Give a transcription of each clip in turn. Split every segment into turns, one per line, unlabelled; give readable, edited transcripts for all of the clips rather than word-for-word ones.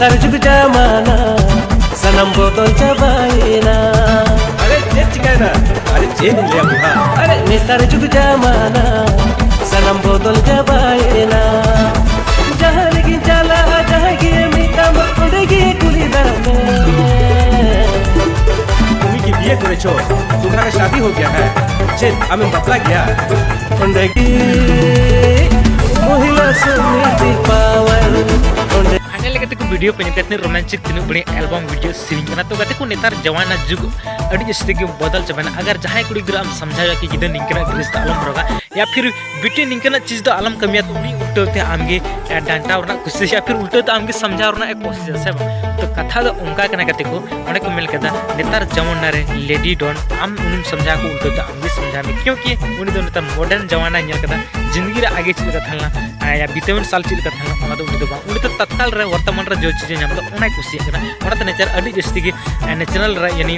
नेतार जुग जमाना सनम बदल चाबाइना।
अरे चेत चिकायना अरे चेत लिया बुहा
अरे नेतार जुग जमाना सनम बदल चाबाइना। जहाँ लगी चला जहाँ गिए मीठा उड़ेगी कुली दामे।
तुम्ही की बिये करेछो तुम्हारा शादी हो गया है चेत आमें बपला गया
उड़ेगी महिला समिति पावर
लेकिन को वीडियो पे निकलते रोमांटिक तीन बड़े एल्बम वीडियो सीरिंग करना तो कहते को नेतार जवाना जुग अड़ी जस्ते के बदल चबना। अगर जहां कुड़ी ग्राम समझाया कि गिदन निकना ग्रेस द आलम रोगा या फिर बिटे निकना चीज द आलम कमिया तो उनी उल्टे आमगे डांटा और कुछ या फिर उल्टे आमगे समझा और एक कोशिश है तो कथा द उनका कना कहते को उन्हें को मिल कदा नेतार जवाना रे लेडी डॉन आम उन समझा को उल्टे आमगे समझा में क्योंकि उनी दो नेतार मॉडर्न जवाना नियल कदा जिंदगी रे आगे चल कथलना या बीतेवन साल चल कथलना ओना तो उनी तो तत्काल रे वर्तमान रे जो चीजें नाम तो ओना कुछ ओना तो नेचर अड़ी जस्ती के नेचुरल रे यानी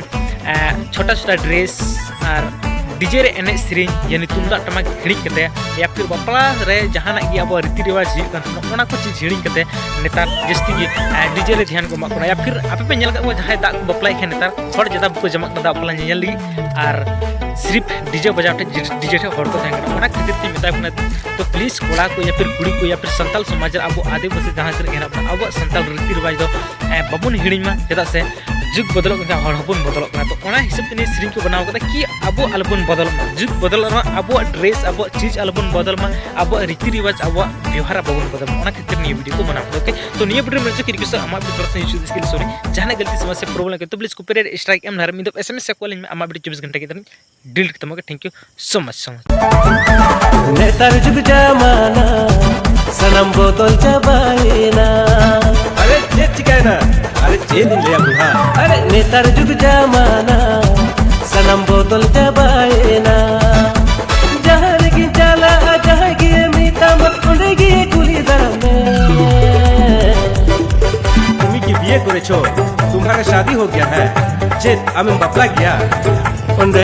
छोटा छोटा ड्रेस और डीजे रे एने सेरिंग यानी तुमदा टमाक हिड़ी कते या फिर बपला रे जहाना की अब रीति रिवाज हिड़ी ओना को चीज हिड़ी कते नेतार जस्ती के डीजे रे ध्यान को माकोना या फिर आपे पे नेल का जहां दा को बपला के नेतार हर जदा को जमक दा बपला नेल ली और सिर्फ डीजे बजाते डीजे टे हर को थांगना ओना खातिर ती मेता कुना तो प्लीज कोड़ा को या फिर कुड़ी को या फिर संताल समाज अब आदिवासी जहां से गेना अब संताल रीति रिवाज दो बाबुन हिड़ी मा जदा से जुग बदल का हर हबुन बदल तो ओना हिसाब ते सिरिंग को बनाव कदा कि अब अलबुन बदल जुग बदल अब ड्रेस अब चीज अलबुन बदल मा अब रीति रिवाज अब व्यवहार बाबुन बदल ओना खातिर नि वीडियो को बनाव ओके तो नि वीडियो में जो रिक्वेस्ट अमा भी प्रश्न इशू इसके लिए सॉरी जहां गलती समस्या प्रॉब्लम के तो प्लीज कॉपीराइट स्ट्राइक एम नहर में एसएमएस से कॉलिंग में अमा वीडियो 24 घंटे के तरह डिलीट करते हैं। थैंक यू सो मच
नेतार जुग जमाना सनम बदल चाबाइना।
अरे चेत चिकायना अरे चेत लिया बुहा
अरे नेतार जुग जमाना सनम बदल चाबाइना। जहाँ लगी चला जहाँ गिए मीठा उड़ेगी कुली दामे।
तुम्ही की बिये करेछो तुम्हारा शादी हो गया है चेत आमें बपला गया।